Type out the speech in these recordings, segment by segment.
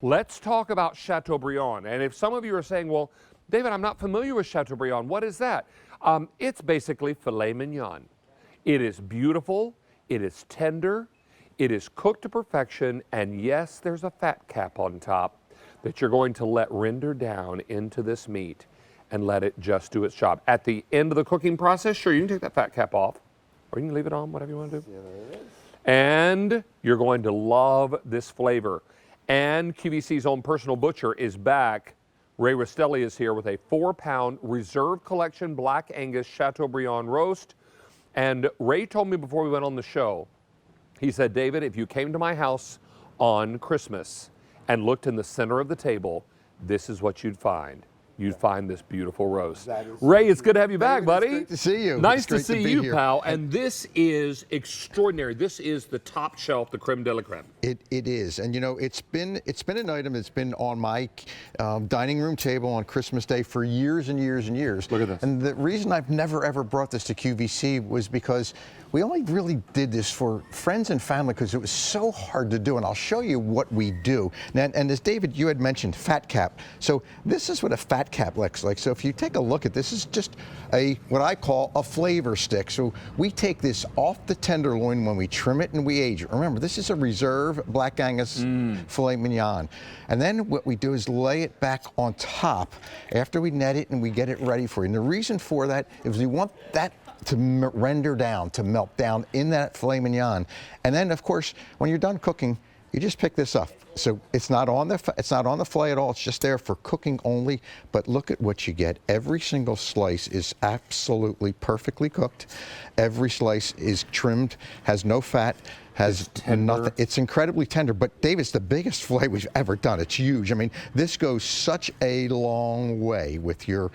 Let's talk about Chateaubriand. And if some of you are saying, well, David, I'm not familiar with Chateaubriand, what is that? It's basically filet mignon. It is beautiful, it is tender, it is cooked to perfection, and yes, there's a fat cap on top that you're going to let render down into this meat and let it just do its job. At the end of the cooking process, sure, you can take that fat cap off, or you can leave it on, whatever you want to do. Yeah, there it is. And you're going to love this flavor. And QVC's own personal butcher is back. Ray Rastelli is here with a 4-pound Reserve Collection Black Angus Chateaubriand roast. And Ray told me before we went on the show, he said, David, if you came to my house on Christmas and looked in the center of the table, this is what you'd find. You'd find this beautiful roast. Ray, it's good to have you back, buddy. It's great to see you. Nice to see you, pal. And this is extraordinary. This is the top shelf, the creme de la creme. It is, and you know, it's been an item that's been on my dining room table on Christmas Day for years and years and years. Look at this. And the reason I've never ever brought this to QVC was because we only really did this for friends and family because it was so hard to do, and I'll show you what we do. And as David, you had mentioned, fat cap. So this is what a fat cap looks like. So if you take a look at this, is just what I call a flavor stick. So we take this off the tenderloin when we trim it and we age it. Remember, this is a Reserve Black Angus filet mignon. And then what we do is lay it back on top after we net it and we get it ready for you. And the reason for that is we want that to render down, to melt down in that filet mignon. And then, of course, when you're done cooking, you just pick this up. So it's not on the filet at all. It's just there for cooking only. But look at what you get. Every single slice is absolutely perfectly cooked. Every slice is trimmed, has no fat, has nothing. It's incredibly tender. But Dave, it's the biggest filet we've ever done. It's huge. I mean, this goes such a long way with your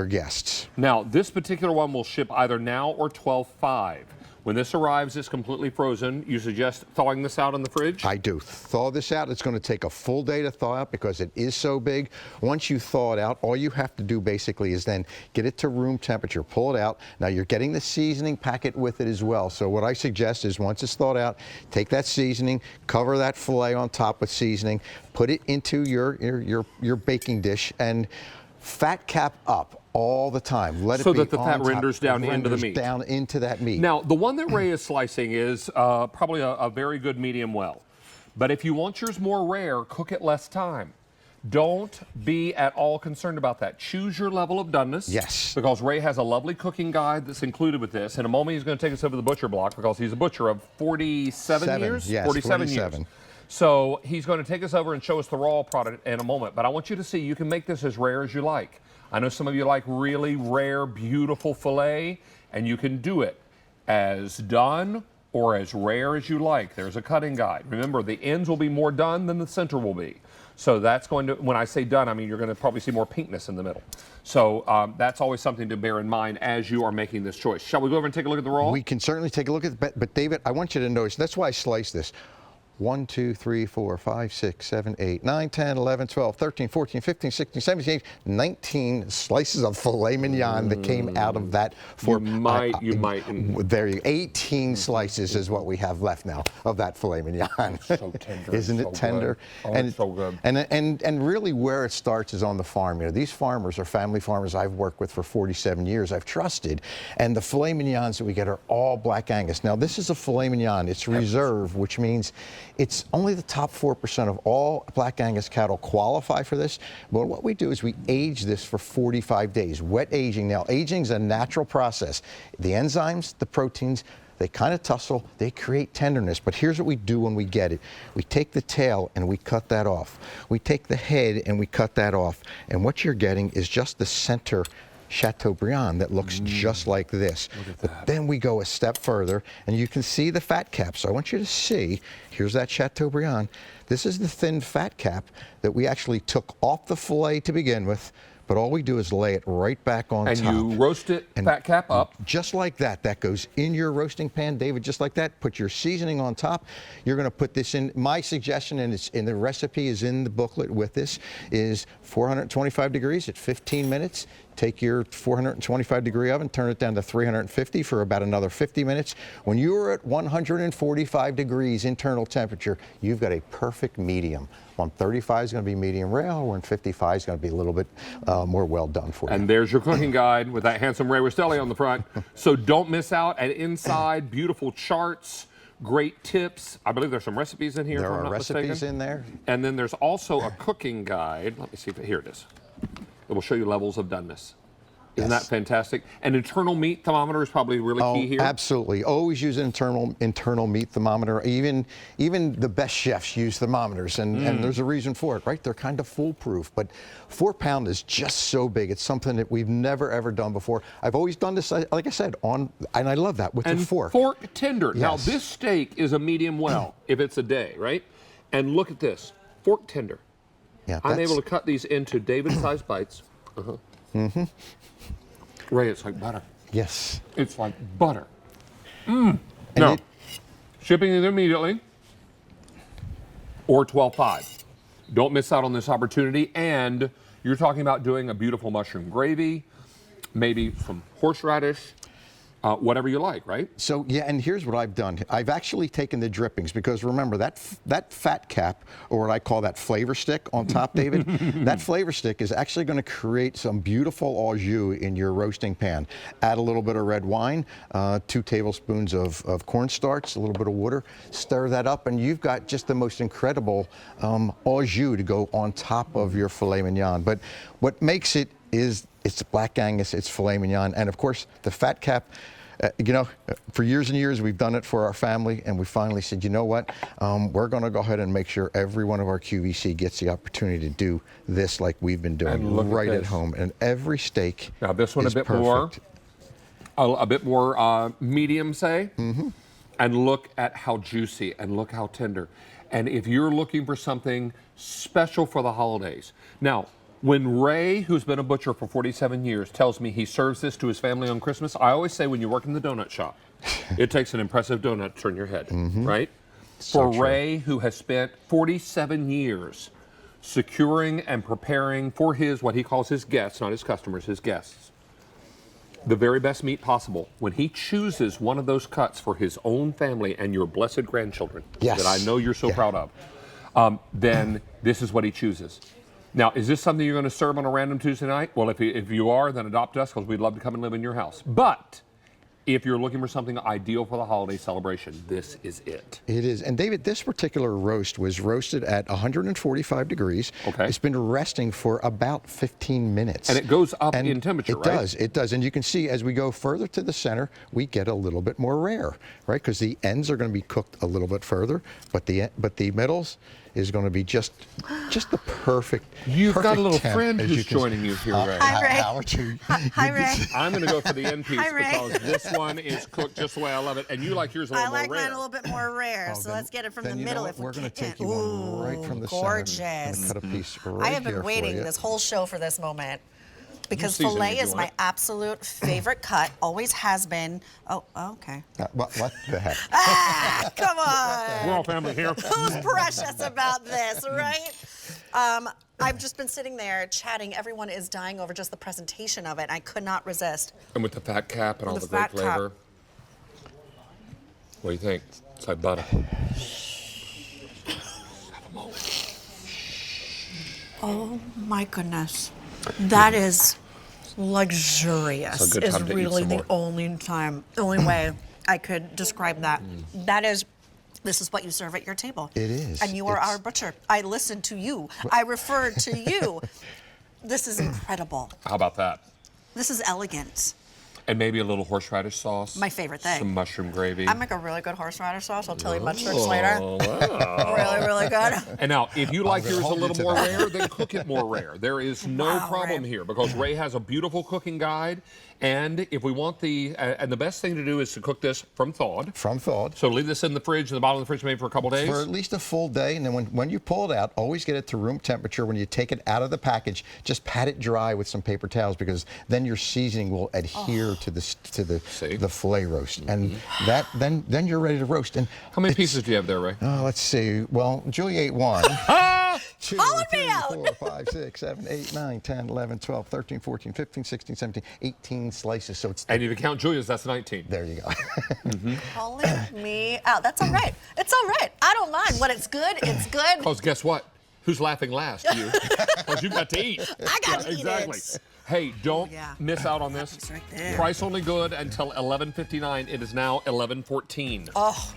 guests. Now, this particular one will ship either now or 12/5. When this arrives, it's completely frozen. You suggest thawing this out in the fridge? I do. Thaw this out. It's going to take a full day to thaw out because it is so big. Once you thaw it out, all you have to do basically is then get it to room temperature, pull it out. Now you're getting the seasoning packet with it as well. So what I suggest is once it's thawed out, take that seasoning, cover that filet on top with seasoning, put it into your baking dish, and fat cap up all the time. Let it be so that the on fat top. renders down into the meat. Down into that meat. Now, the one that Ray is slicing is probably a very good medium well. But if you want yours more rare, cook it less time. Don't be at all concerned about that. Choose your level of doneness. Yes. Because Ray has a lovely cooking guide that's included with this. In a moment, he's going to take us over the butcher block because he's a butcher of 47 years? Yes, 47 years. So he's going to take us over and show us the raw product in a moment. But I want you to see you can make this as rare as you like. I know some of you like really rare, beautiful filet, and you can do it as done or as rare as you like. There's a cutting guide. Remember, the ends will be more done than the center will be. So that's going to, when I say done, I mean you're going to probably see more pinkness in the middle. So that's always something to bear in mind as you are making this choice. Shall we go over and take a look at the raw? We can certainly take a look at it, but David, I want you to notice, that's why I sliced this. 1, 2, 3, 4, 5, 6, 7, 8, 9, 10, 11, 12, 13, 14, 15, 16, 17, 18, 19 slices of filet mignon that came out of that. You might. There you go. 18 slices is what we have left now of that filet mignon. So tender. Isn't it tender? Oh, it's so good. And really where it starts is on the farm. You know, these farmers are family farmers I've worked with for 47 years. I've trusted. And the filet mignons that we get are all Black Angus. Now, this is a filet mignon. It's Reserve, which means it's only the top 4% of all Black Angus cattle qualify for this. But what we do is we age this for 45 days, wet aging. Now, aging is a natural process. The enzymes, the proteins, they kind of tussle, they create tenderness. But here's what we do when we get it. We take the tail and we cut that off. We take the head and we cut that off. And what you're getting is just the center Chateaubriand that looks just like this. But then we go a step further and you can see the fat cap. So I want you to see, here's that Chateaubriand. This is the thin fat cap that we actually took off the filet to begin with, but all we do is lay it right back on top. And you roast it, fat cap up. Just like that. That goes in your roasting pan, David, just like that. Put your seasoning on top. You're going to put this in. My suggestion, and it's in the recipe, is in the booklet with this, is 425 degrees at 15 minutes. Take your 425 degree oven, turn it down to 350 for about another 50 minutes. When you're at 145 degrees internal temperature, you've got a perfect medium. 135 is going to be medium rare, 155 is going to be a little bit more well done for you. And there's your cooking guide with that handsome Ray Rastelli on the front. So don't miss out. And inside, beautiful charts, great tips. I believe there's some recipes in here. There if I'm are not recipes mistaken. in there. And then there's also a cooking guide. Let me see if here it is. It will show you levels of doneness. Isn't that fantastic? An internal meat thermometer is probably really key here. Absolutely. Always use an internal meat thermometer. Even the best chefs use thermometers, and there's a reason for it, right? They're kind of foolproof. But 4 pound is just so big. It's something that we've never ever done before. I've always done this, like I said, and I love that with the fork. Fork tender. Yes. Now this steak is a medium well if it's a day, right? And look at this, fork tender. Yeah, I'm able to cut these into David-sized bites. Ray, it's like butter. Yes. It's like butter. Now, shipping it immediately or 12.5. Don't miss out on this opportunity. And you're talking about doing a beautiful mushroom gravy, maybe some horseradish, whatever you like, right? So yeah, and here's what I've done. I've actually taken the drippings, because remember that fat cap, or what I call that flavor stick on top, David, that flavor stick is actually going to create some beautiful au jus in your roasting pan. Add a little bit of red wine, 2 tablespoons of cornstarch, a little bit of water, stir that up, and you've got just the most incredible au jus to go on top of your filet mignon. But what makes it is it's Black Angus, it's filet mignon, and of course the fat cap. You know, for years and years we've done it for our family, and we finally said, you know what, we're going to go ahead and make sure every one of our QVC gets the opportunity to do this like we've been doing right at home. And every steak. Now this one a bit perfect. A bit more medium, say. And look at how juicy and look how tender. And if you're looking for something special for the holidays, now. When Ray, who's been a butcher for 47 years, tells me he serves this to his family on Christmas, I always say when you work in the donut shop, it takes an impressive donut to turn your head, right? So for Ray, who has spent 47 years securing and preparing for his, what he calls his guests, not his customers, his guests, the very best meat possible. When he chooses one of those cuts for his own family and your blessed grandchildren, that I know you're so proud of, then this is what he chooses. Now, is this something you're going to serve on a random Tuesday night? Well, if you are, then adopt us, because we'd love to come and live in your house. But if you're looking for something ideal for the holiday celebration, this is it. It is. And David, this particular roast was roasted at 145 degrees. Okay. It's been resting for about 15 minutes. And it goes up in temperature, right? It does. It does. And you can see as we go further to the center, we get a little bit more rare, right? Because the ends are going to be cooked a little bit further, but the middles is going to be just the perfect. You've got a little temp, friend who's joining you here, Ray. Hi, Ray. How are you? Hi, Ray. I'm going to go for the end piece Hi, Ray. because this one is cooked just the way I love it, and you like yours a little I like more rare. mine a little bit more rare, so let's get it from the middle if we can. We're going to take you one right from the gorgeous. center. Gorgeous. Cut a piece right I have been here waiting for you. this whole show for this moment. Because season filet if you is want my it. absolute favorite cut, always has been. Oh, okay. What the heck? Ah, come on. We're all family here. Who's precious about this, right? I've just been sitting there chatting. Everyone is dying over just the presentation of it. I could not resist. And with the fat cap and all The the great fat cap. flavor. What do you think? It's like butter. Oh my goodness. That is luxurious. It's a good is time to eat really some the more. only way I could describe that. This is what you serve at your table. It is. And you are our butcher. I listened to you. I referred to you. This is incredible. How about that? This is elegant. And maybe a little horseradish sauce. My favorite thing. Some mushroom gravy. I make a really good horseradish sauce. I'll tell you about tricks later. Wow. Really, really good. And now, if you like gonna yours a hold you little to more that. rare, then cook it more rare. There is no Wow, problem Ray. here because Ray has a beautiful cooking guide. And if we want and the best thing to do is to cook this from thawed. From thawed. So leave this in the fridge, in the bottom of the fridge, maybe for a couple days. For at least a full day, and then when you pull it out, always get it to room temperature. When you take it out of the package, just pat it dry with some paper towels because then your seasoning will adhere to the fillet roast, and then you're ready to roast. And How many pieces do you have there, Ray? let's see. Well, Julie ate one. 2, Calling me 3, out. 4, 5, 6, 7, 8, 9, 10, 11, 12, 13, 14, 15, 16, 17, 18 slices. So it's And if you count Julia's, that's 19. there you go. Calling me out. That's all right. It's all right. I don't mind. When it's good, it's good. Because guess what? Who's laughing last? You. Because you got to eat. I got to eat Exactly. it. Hey, don't yeah. miss out on this. It's right there. Price only good until 11:59. It is now 11:14. Oh,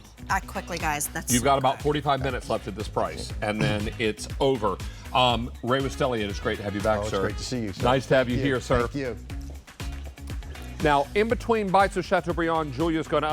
quickly, guys. That's You've so got about good. 45 minutes left at this price, and then it's over. Ray Rastelli, it is great to have you back, It's sir. great to see you, sir. Nice to have Thank you here, sir. Thank you. Now, in between bites of Chateaubriand, Julia's going to